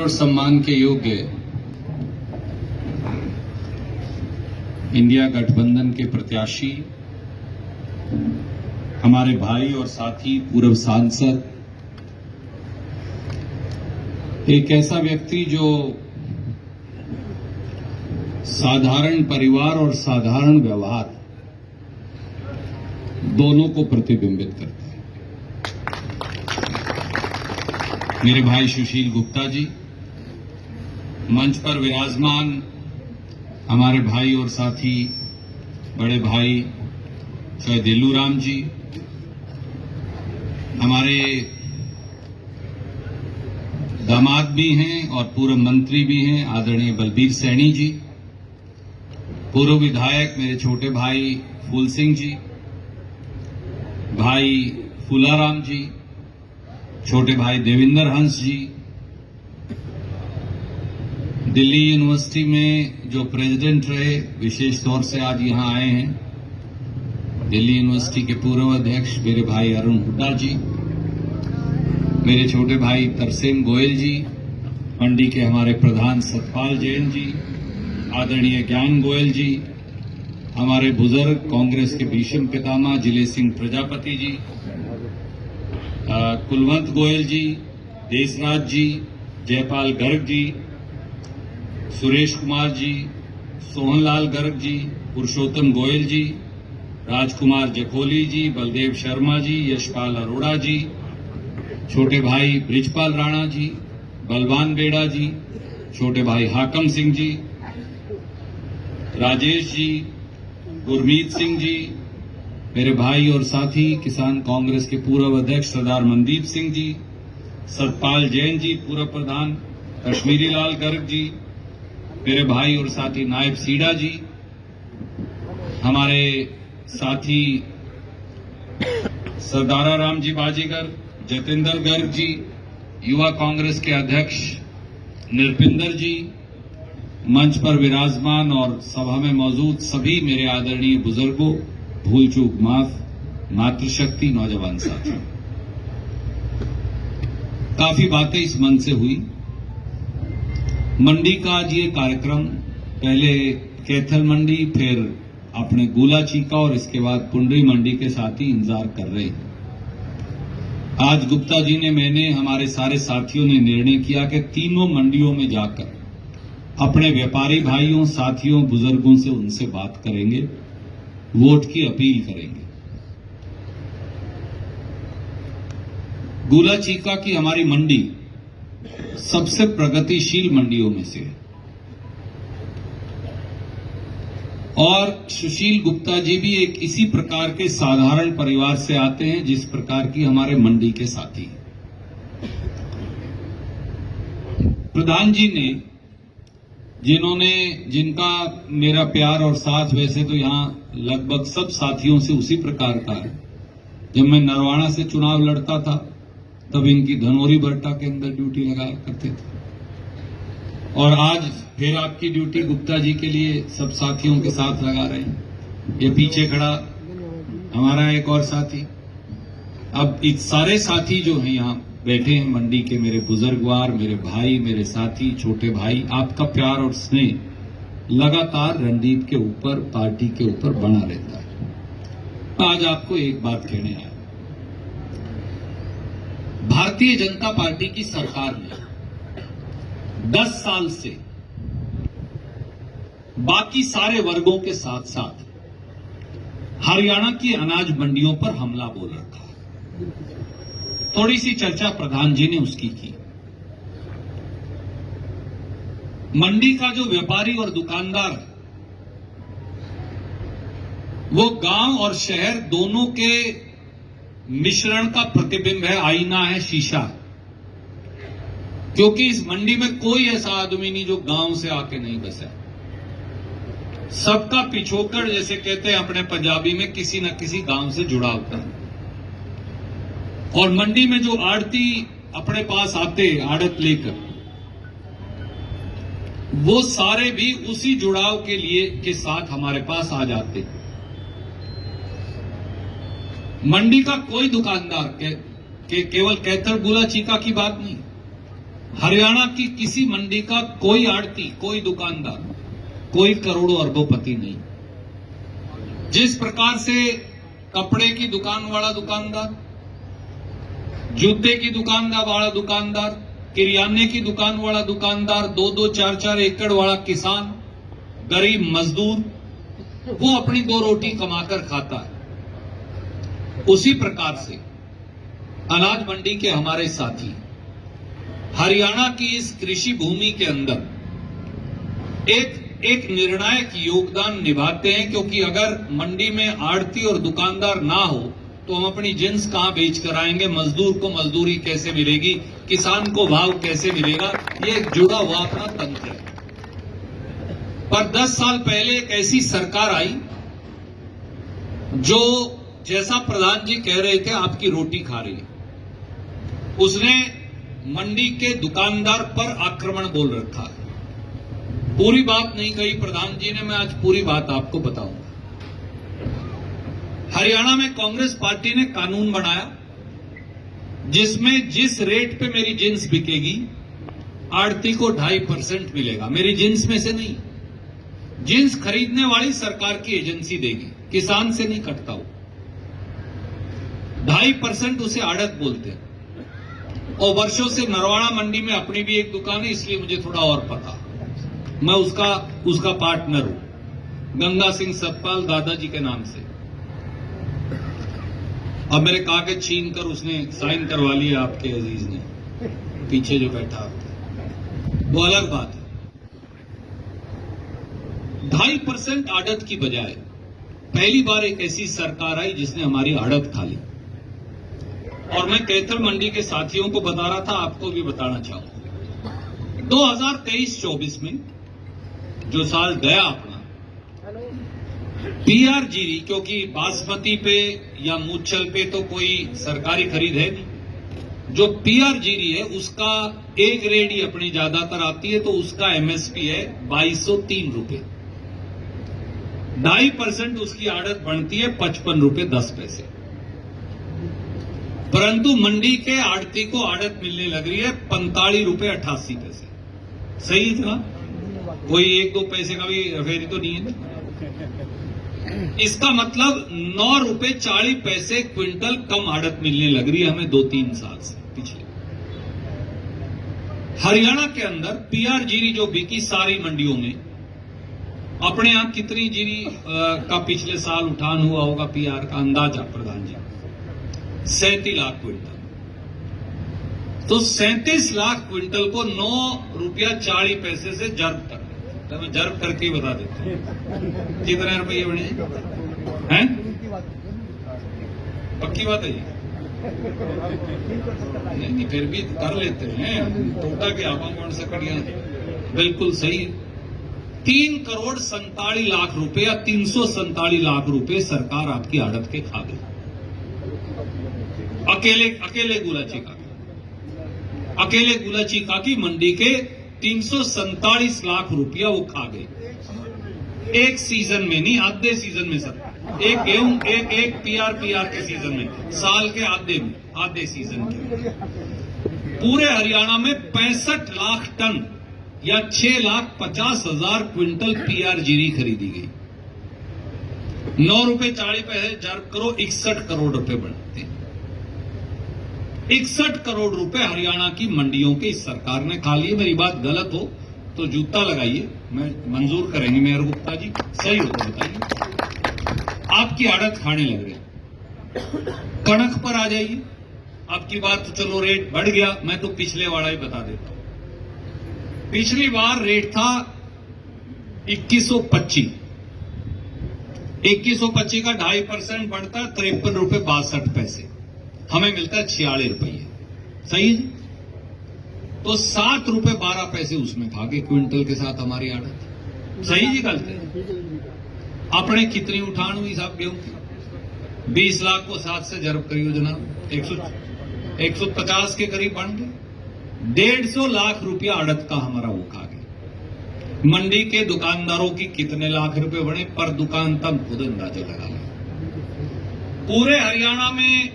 और सम्मान के योग्य इंडिया गठबंधन के प्रत्याशी, हमारे भाई और साथी पूर्व सांसद, एक ऐसा व्यक्ति जो साधारण परिवार और साधारण व्यवहार दोनों को प्रतिबिंबित करता है, मेरे भाई सुशील गुप्ता जी, मंच पर विराजमान हमारे भाई और साथी बड़े भाई चाहे देलूराम जी, हमारे दामाद भी हैं और पूर्व मंत्री भी हैं आदरणीय बलबीर सैनी जी, पूर्व विधायक मेरे छोटे भाई फूल सिंह जी, भाई फूलाराम जी, छोटे भाई देविंदर हंस जी, दिल्ली यूनिवर्सिटी में जो प्रेसिडेंट रहे, विशेष तौर से आज यहां आए हैं, दिल्ली यूनिवर्सिटी के पूर्व अध्यक्ष मेरे भाई अरुण हुड्डा जी, मेरे छोटे भाई तरसेम गोयल जी, मंडी के हमारे प्रधान सतपाल जैन जी, आदरणीय ज्ञान गोयल जी, हमारे बुजुर्ग कांग्रेस के भीष्म पितामह जिले सिंह प्रजापति जी, कुलवंत गोयल जी, देशराज जी, जयपाल गर्ग जी, सुरेश कुमार जी, सोहनलाल गर्ग जी, पुरुषोत्तम गोयल जी, राजकुमार जखोली जी, बलदेव शर्मा जी, यशपाल अरोड़ा जी, छोटे भाई ब्रिजपाल राणा जी, बलवान बेड़ा जी, छोटे भाई हाकम सिंह जी, राजेश जी, गुरमीत सिंह जी, मेरे भाई और साथी किसान कांग्रेस के पूर्व अध्यक्ष सरदार मनदीप सिंह जी, सतपाल जैन जी, पूर्व प्रधान कश्मीरी लाल गर्ग जी, मेरे भाई और साथी नायब सीडा जी, हमारे साथी सरदारा राम जी बाजीगर, जतेंद्र गर्ग जी, युवा कांग्रेस के अध्यक्ष निरपिंदर जी, मंच पर विराजमान और सभा में मौजूद सभी मेरे आदरणीय बुजुर्गों, भूल चूक माफ, मातृशक्ति नौजवान साथियों, काफी बातें इस मंच से हुई। मंडी का आज ये कार्यक्रम पहले कैथल मंडी, फिर अपने गोला चीका और इसके बाद पुंडरी मंडी के साथी इंतजार कर रहे हैं। आज गुप्ता जी ने, मैंने, हमारे सारे साथियों ने निर्णय किया कि तीनों मंडियों में जाकर अपने व्यापारी भाइयों, साथियों, बुजुर्गों से उनसे बात करेंगे, वोट की अपील करेंगे। गोला चीका की हमारी मंडी सबसे प्रगतिशील मंडियों में से है और सुशील गुप्ता जी भी एक इसी प्रकार के साधारण परिवार से आते हैं जिस प्रकार की हमारे मंडी के साथी हैं। प्रधान जी ने, जिनका मेरा प्यार और साथ वैसे तो यहां लगभग सब साथियों से उसी प्रकार का है। जब मैं नरवाड़ा से चुनाव लड़ता था तब इनकी धनौरी बट्टा के अंदर ड्यूटी लगाया करते थे और आज फिर आपकी ड्यूटी गुप्ता जी के लिए सब साथियों के साथ लगा रहे हैं। ये पीछे खड़ा हमारा एक और साथी। अब इस सारे साथी जो हैं यहाँ बैठे हैं मंडी के, मेरे बुजुर्गवार, मेरे भाई, मेरे साथी, छोटे भाई, आपका प्यार और स्नेह लगातार रणदीप के ऊपर, पार्टी के ऊपर बना रहता है। आज आपको एक बात कहने आया। भारतीय जनता पार्टी की सरकार ने 10 साल से बाकी सारे वर्गों के साथ साथ हरियाणा की अनाज मंडियों पर हमला बोल रखा है। थोड़ी सी चर्चा प्रधान जी ने उसकी की। मंडी का जो व्यापारी और दुकानदार है वो गांव और शहर दोनों के मिश्रण का प्रतिबिंब है, आईना है, शीशा है। क्योंकि इस मंडी में कोई ऐसा आदमी नहीं जो गांव से आके नहीं बसा। सबका पिछोकड़, जैसे कहते हैं अपने पंजाबी में, किसी न किसी गांव से जुड़ा होता है। और मंडी में जो आड़ती अपने पास आते आड़त लेकर, वो सारे भी उसी जुड़ाव के साथ हमारे पास आ जाते हैं। मंडी का कोई दुकानदार केवल कैथल गोला चीका की बात नहीं, हरियाणा की किसी मंडी का कोई आड़ती, कोई दुकानदार, कोई करोड़ों अरबोपति नहीं। जिस प्रकार से कपड़े की दुकान वाला दुकानदार, जूते की दुकान वाला दुकानदार, किराने की दुकान वाला दुकानदार, 2-2, 4-4 एकड़ वाला किसान, गरीब मजदूर, वो अपनी 2 रोटी कमाकर खाता है। उसी प्रकार से अनाज मंडी के हमारे साथी हरियाणा की इस कृषि भूमि के अंदर एक निर्णायक योगदान निभाते हैं, क्योंकि अगर मंडी में आड़ती और दुकानदार ना हो तो हम अपनी जिन्स कहां बेच कर आएंगे, मजदूर को मजदूरी कैसे मिलेगी, किसान को भाव कैसे मिलेगा, ये एक जुड़ा हुआ अपना तंत्र है। पर 10 साल पहले एक ऐसी सरकार आई जो, जैसा प्रधान जी कह रहे थे, आपकी रोटी खा रही है। उसने मंडी के दुकानदार पर आक्रमण बोल रखा है। पूरी बात नहीं कही प्रधान जी ने, मैं आज पूरी बात आपको बताऊंगा। हरियाणा में कांग्रेस पार्टी ने कानून बनाया जिसमें जिस रेट पे मेरी जिन्स बिकेगी, आड़ती को 2.5% मिलेगा। मेरी जिन्स में से नहीं, जिन्स खरीदने वाली सरकार की एजेंसी देगी, किसान से नहीं कटता वो। 2.5% उसे आड़त बोलते हैं। और वर्षों से नरवाड़ा मंडी में अपनी भी एक दुकान है, इसलिए मुझे थोड़ा और पता। मैं उसका पार्टनर हूं, गंगा सिंह सतपाल दादाजी के नाम से। अब मेरे कागज छीन कर उसने साइन करवा लिया आपके अजीज ने, पीछे जो बैठा वो अलग बात है। 2.5% आड़त की बजाय पहली बार एक ऐसी सरकार आई जिसने हमारी आड़त खा ली। और मैं कैथल मंडी के साथियों को बता रहा था, आपको भी बताना चाहूंगा। 2023-24 में जो साल गया अपना, पीआरजीरी, क्योंकि बासमती पे या मूंगफली पे तो कोई सरकारी खरीद है नहीं, जो पीआरजीरी है उसका एक रेडी अपनी ज्यादातर आती है, तो उसका एमएसपी है 2203 रुपए। 2.5% उसकी आड़त बनती है 55 रुपए 10 पैसे। परंतु मंडी के आड़ती को आड़त मिलने लग रही है 45 रुपए 88 पैसे। सही इतना, कोई 1-2 पैसे का भी फेरी तो नहीं है। इसका मतलब 9 रुपए 40 पैसे क्विंटल कम आड़त मिलने लग रही है हमें 2-3 साल से पिछले। हरियाणा के अंदर पीआर जीरी जो बिकी सारी मंडियों में, अपने यहां कितनी जीरी का पिछले साल उठान हुआ होगा पीआर का अंदाजा प्रधान जी? 37 लाख क्विंटल। तो 37 लाख क्विंटल को 9 रुपया 40 पैसे से जर्ब कर देते, तो मैं जर्ब करके ही बता देता हूं कितने रुपये बने हैं। पक्की बात है ये? नहीं, फिर भी कर लेते हैं, टोटा के आवागण से कड़िया बिल्कुल सही। 3 करोड़ 47 लाख रुपए या 347 लाख रुपए सरकार आपकी आड़त के खा गई। अकेले गुलाचीका की मंडी के 347 लाख रुपया वो खा गए। एक सीजन में नहीं, आधे सीजन में सर। एक गेहूं एक पीआर के सीजन में, साल के आधे सीजन के। पूरे हरियाणा में 65 लाख टन या 6,50,000 क्विंटल पीआर जीरी खरीदी गई। 9 रुपए 40 पैसे जर्ब करो, 61 करोड़ रुपए बनते हैं। 61 करोड़ रुपए हरियाणा की मंडियों की इस सरकार ने खा लिए। मेरी बात गलत हो तो जूता लगाइए, मैं मंजूर करेंगे मेयर गुप्ता जी, सही हो तो बताइए। आपकी आड़त खाने लग रहे। कणक पर आ जाइए, आपकी बात तो चलो रेट बढ़ गया, मैं तो पिछले वाला ही बता देता हूं। पिछली बार रेट था 2125। 2125 का 2.5% बढ़ता है 53 रुपए 62 पैसे, हमें मिलता है 46 रुपये। सही है जी? तो 7 रुपए 12 पैसे उसमें खा गए क्विंटल के साथ हमारी आड़त। सही जी? गलत है? अपने कितनी उठान हुई साहब गेहूं की? 20 लाख को 7 से जर्ब करियो जनाब, 150 के करीब बन गए। 150 लाख रुपया आड़त का हमारा वो खा गया। मंडी के दुकानदारों की कितने लाख रुपए बने पर दुकान, तब खुद अंदाजा लगा लें। पूरे हरियाणा में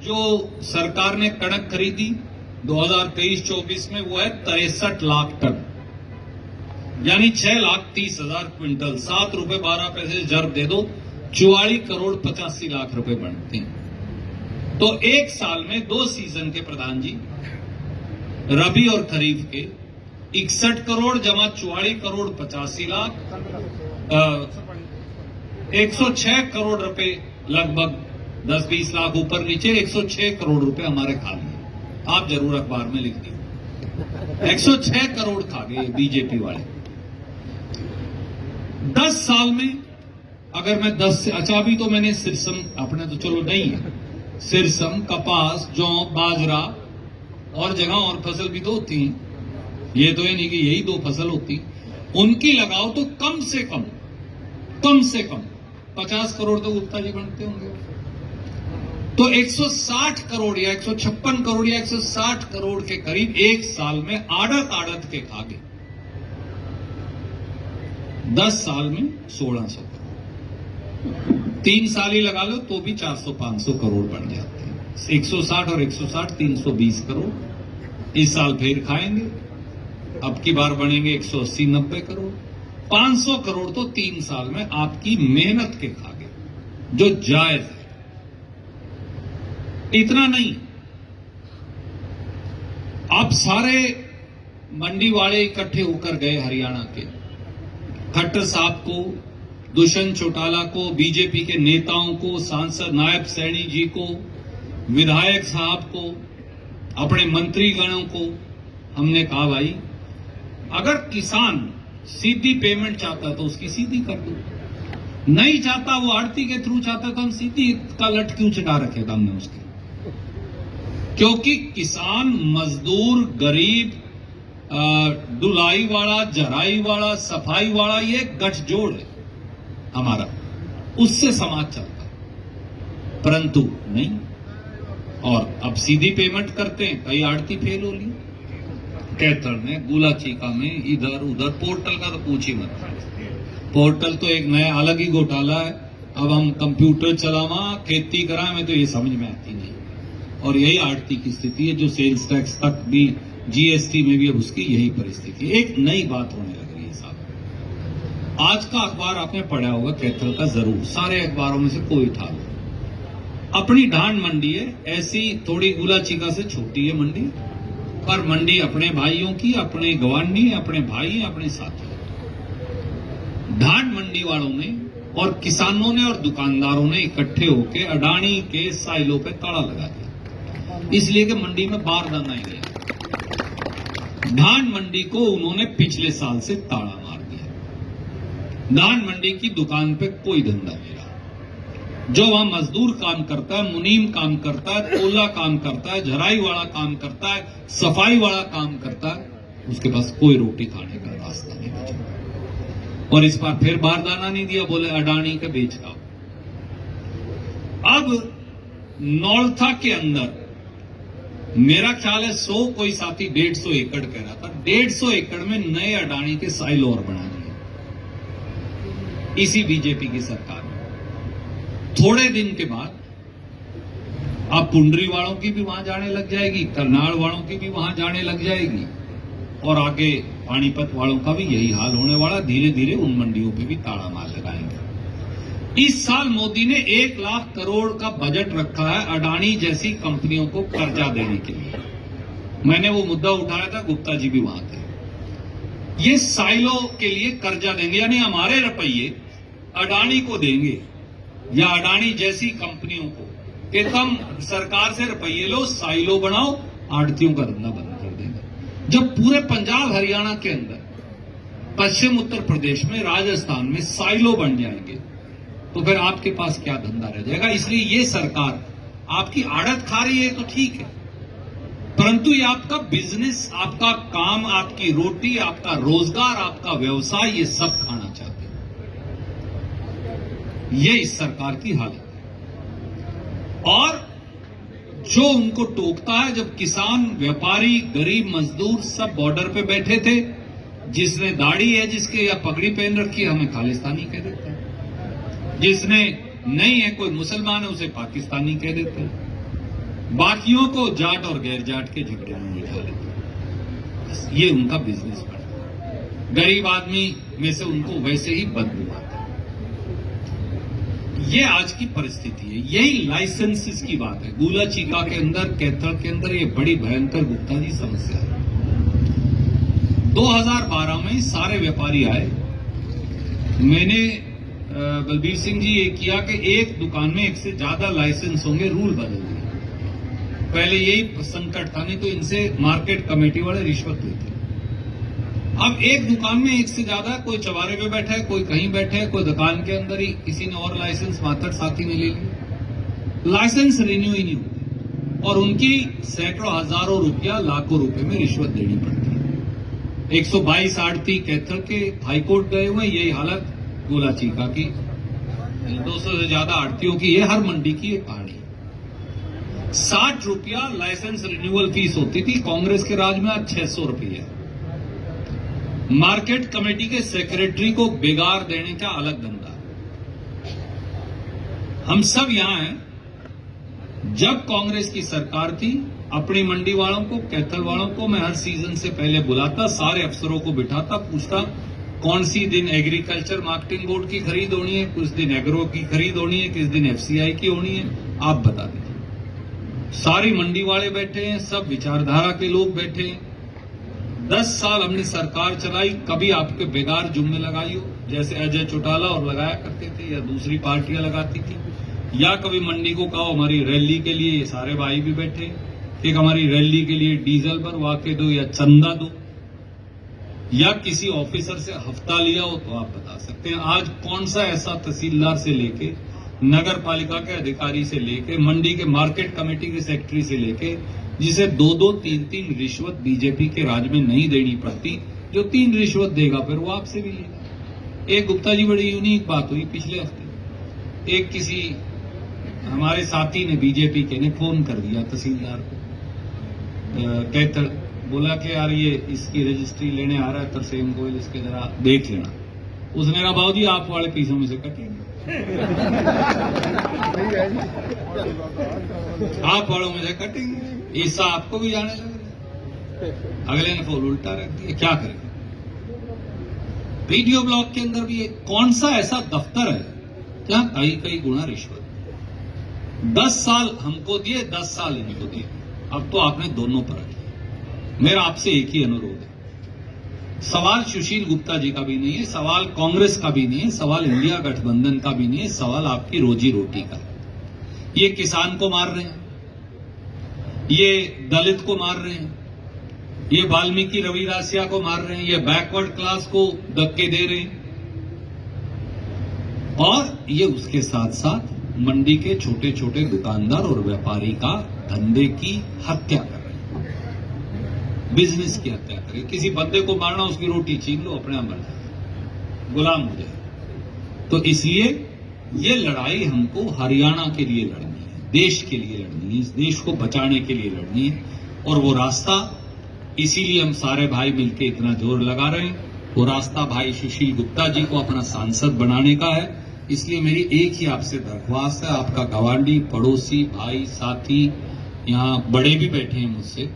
जो सरकार ने कणक खरीदी 2023-24 में वो है 63 लाख टन, यानी 6,30,000 क्विंटल। 7 रुपए 12 पैसे जर दे दो, 44 करोड़ 85 लाख रुपए बनते हैं। तो एक साल में 2 सीजन के प्रधान जी, रबी और खरीफ के 61 करोड़ जमा 44 करोड़ 85 लाख, 106 करोड़ रुपए, लगभग 10-20 लाख ऊपर नीचे 106 करोड़ रुपए हमारे खा लिए। आप जरूर अखबार में लिख दिए 106 करोड़ खा गए बीजेपी वाले। 10 साल में अगर मैं 10 से, अच्छा अभी तो मैंने सिरसम, अपने तो चलो नहीं है, सिरसम, कपास, जौ, बाजरा और जगह और फसल भी तो होती हैं, ये तो है नहीं कि यही 2 फसल होती, उनकी लगाओ तो कम से कम 50 करोड़ तो गुप्ता जी बनते होंगे। तो 160 करोड़ या 156 करोड़ या 160 करोड़ के करीब एक साल में आड़त के खा गए। 10 साल में 1600 करोड़, 3 साल ही लगा लो तो भी 400-500 करोड़ बन जाते हैं। 160 और 160 320 करोड़। इस साल फिर खाएंगे, अब की बार बनेंगे 180-90 करोड़। 500 करोड़ तो 3 साल में आपकी मेहनत के खा गए, जो जायज है। इतना नहीं, अब सारे मंडी वाले इकट्ठे होकर गए हरियाणा के, खट्टर साहब को, दुष्यंत चौटाला को, बीजेपी के नेताओं को, सांसद नायब सैनी जी को, विधायक साहब को, अपने मंत्रीगणों को हमने कहा भाई अगर किसान सीधी पेमेंट चाहता तो उसकी सीधी कर दो, नहीं चाहता वो आड़ती के थ्रू चाहता तो हम सीधी का लट क्यों चढ़ा रखे था हमने उसके। क्योंकि किसान, मजदूर, गरीब, ढुलाई वाला, जराई वाला, सफाई वाला, ये गठजोड़ है हमारा, उससे समाज चलता है, परंतु नहीं। और अब सीधी पेमेंट करते हैं, कई आड़ती फेल हो ली, कैथल में, गुला चीका में, इधर उधर। पोर्टल का तो पूछ ही मत, पोर्टल तो एक नया अलग ही घोटाला है। अब हम कंप्यूटर चलावा, खेती करा, में तो ये समझ में आती नहीं। और यही आड़ती की स्थिति है, जो सेल्स टैक्स तक भी, जीएसटी में भी अब उसकी यही परिस्थिति। एक नई बात होने लग रही है साहब। आज का अखबार आपने पढ़ा होगा कैथल का, जरूर, सारे अखबारों में से कोई उठा लो। अपनी ढांड मंडी है, ऐसी थोड़ी गुला चीका से छोटी है मंडी, पर मंडी अपने भाइयों की, अपने गवांडी, अपने भाई, अपने साथी। ढांड मंडी वालों ने और किसानों ने और दुकानदारों ने इकट्ठे होकर अडानी के साइलों पे ताला लगा दिया, इसलिए कि मंडी में बारदाना ही गया। धान मंडी को उन्होंने पिछले साल से ताला मार दिया। धान मंडी की दुकान पे कोई धंधा नहीं रहा। जो वहां मजदूर काम करता है, मुनीम काम करता है, तोला काम करता है, झराई वाला काम करता है, सफाई वाला काम करता है, उसके पास कोई रोटी खाने का रास्ता नहीं बचा। और इस बार फिर बारदाना नहीं दिया, बोले अडानी के बेच का। अब नौलथा के अंदर मेरा ख्याल है 100, कोई साथी 150 एकड़ कह रहा था, 150 एकड़ में नए अडानी के साइल और बनाने हैं इसी बीजेपी की सरकार में। थोड़े दिन के बाद अब पुंडरी वालों की भी वहां जाने लग जाएगी, करनाल वालों की भी वहां जाने लग जाएगी, और आगे पानीपत वालों का भी यही हाल होने वाला। धीरे धीरे उन मंडियों पे भी ताला मार लगाएंगे। इस साल मोदी ने 1 लाख करोड़ का बजट रखा है अडानी जैसी कंपनियों को कर्जा देने के लिए। मैंने वो मुद्दा उठाया था, गुप्ता जी भी वहां थे। ये साइलो के लिए कर्जा देंगे, यानी हमारे रुपये अडानी को देंगे या अडानी जैसी कंपनियों को, कि तुम सरकार से रुपये लो, साइलो बनाओ, आड़तियों का धंधा बंद कर देंगे। जब पूरे पंजाब हरियाणा के अंदर, पश्चिम उत्तर प्रदेश में, राजस्थान में साइलो बन जाएंगे, तो फिर आपके पास क्या धंधा रह जाएगा। इसलिए ये सरकार आपकी आड़त खा रही है तो ठीक है, परंतु ये आपका बिजनेस, आपका काम, आपकी रोटी, आपका रोजगार, आपका व्यवसाय, ये सब खाना चाहते हैं। ये इस सरकार की हालत है। और जो उनको टोकता है, जब किसान, व्यापारी, गरीब, मजदूर सब बॉर्डर पे बैठे थे, जिसने दाढ़ी है जिसके या पगड़ी पहन रखी है, हमें खालिस्तानी कह देते हैं, जिसने नहीं है, कोई मुसलमान है, उसे पाकिस्तानी कह देते हैं। बाकियों को जाट और गैर जाट के झगड़े में उलझा लेते हैं। बस ये उनका बिजनेस बना। गरीब आदमी में से उनको वैसे ही बदबू आता है। ये आज की परिस्थिति है। यही लाइसेंसेस की बात है। गुला चीका के अंदर, कैथल के अंदर ये बड़ी भयंकर गुप्ता जी समस्या है। 2012 में सारे व्यापारी आए। मैंने बलबीर सिंह जी ये किया कि एक दुकान में एक से ज्यादा लाइसेंस होंगे, रूल बदल दिए। पहले यही संकट था, नहीं तो इनसे मार्केट कमेटी वाले रिश्वत लेते। अब एक दुकान में एक से ज्यादा, कोई चवारे पे बैठा है, कोई कहीं बैठे है, कोई दुकान के अंदर ही किसी ने और लाइसेंस मातर साथी में ले लिया। लाइसेंस रिन्यू ही नहीं होते और उनकी सैकड़ों हजारों रुपया, लाखों रुपए में रिश्वत देनी पड़ती है। 122 आड़ती कैथल के हाईकोर्ट गए हुए, यही हालत गोला चीका की। 200 से ज्यादा आड़तियों की, ये हर मंडी की एक कहानी। 60 रुपया लाइसेंस रिन्यूअल फीस होती थी कांग्रेस के राज में, आज 600 रुपये। मार्केट कमेटी के सेक्रेटरी को बेगार देने का अलग धंधा। हम सब यहां हैं। जब कांग्रेस की सरकार थी, अपनी मंडी वालों को, कैथल वालों को मैं हर सीजन से पहले बुलाता, सारे अफसरों को बिठाता, पूछता कौन सी दिन एग्रीकल्चर मार्केटिंग बोर्ड की खरीद होनी है, कुछ दिन एग्रो की खरीद होनी है, किस दिन एफसीआई की होनी है, आप बता दीजिए। सारी मंडी वाले बैठे हैं, सब विचारधारा के लोग बैठे हैं। 10 साल हमने सरकार चलाई, कभी आपके बेगार जुम्मे लगाई हो, जैसे अजय चौटाला और लगाया करते थे, या दूसरी पार्टियां लगाती थी, या कभी मंडी को कहो हमारी रैली के लिए, ये सारे भाई भी बैठे, एक हमारी रैली के लिए डीजल भरवा के दो या चंदा दो, या किसी ऑफिसर से हफ्ता लिया हो, तो आप बता सकते हैं। आज कौन सा ऐसा तहसीलदार से लेके, नगर पालिका के अधिकारी से लेके, मंडी के मार्केट कमेटी के सेक्रेटरी से लेके, जिसे 2-2, 3-3 रिश्वत बीजेपी के राज में नहीं देनी पड़ती। जो 3 रिश्वत देगा फिर वो आपसे भी लेगा। एक गुप्ता जी बड़ी यूनिक बात हुई पिछले हफ्ते। एक किसी हमारे साथी ने, बीजेपी के ने, फोन कर दिया तहसीलदार को, कैथल, बोला कि यार ये इसकी रजिस्ट्री लेने आ रहा है तरसेम गोयल, इसके जरा देख लेना। उसने कहा बाबू जी आप वाले पीसों में से कटेंगे, आप वालों में से कटेंगे, ईसा आपको भी जाने लगे। अगले ने फोन उल्टा रख दिया, क्या करें। वीडियो ब्लॉक के अंदर भी कौन सा ऐसा दफ्तर है जहां कई गुना रिश्वत। 10 साल हमको दिए, 10 साल इनको दिए, अब तो आपने दोनों पर रखे। मेरा आपसे एक ही अनुरोध है, सवाल सुशील गुप्ता जी का भी नहीं है, सवाल कांग्रेस का भी नहीं है, सवाल इंडिया गठबंधन का भी नहीं है, सवाल आपकी रोजी रोटी का है। ये किसान को मार रहे हैं, ये दलित को मार रहे हैं, ये वाल्मीकि रविदासिया को मार रहे हैं, ये बैकवर्ड क्लास को धक्के दे रहे हैं, और ये उसके साथ साथ मंडी के छोटे छोटे दुकानदार और व्यापारी का धंधे की हत्या कर रहे हैं, बिजनेस की हत्या कर रहे हैं। किसी बंदे को मारना, उसकी रोटी छीन लो, अपने मर जाए, गुलाम हो जाए। तो इसलिए ये लड़ाई हमको हरियाणा के लिए लड़नी है, देश के लिए लड़नी है, इस देश को बचाने के लिए लड़नी है। और वो रास्ता, इसीलिए हम सारे भाई मिलकर इतना जोर लगा रहे हैं, वो रास्ता भाई सुशील गुप्ता जी को अपना सांसद बनाने का है। इसलिए मेरी एक ही आपसे दरख्वास्त है, आपका गवांडी, पड़ोसी, भाई, साथी, यहाँ बड़े भी बैठे हैं मुझसे,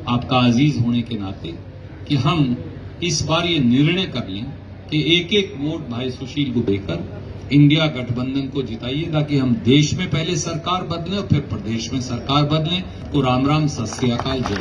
आपका अजीज होने के नाते, कि हम इस बार ये निर्णय कर लें कि एक एक वोट भाई सुशील को देकर इंडिया गठबंधन को जिताइए, ताकि हम देश में पहले सरकार बदलें और फिर प्रदेश में सरकार बदलें। तो राम राम, सत श्री अकाल, जय।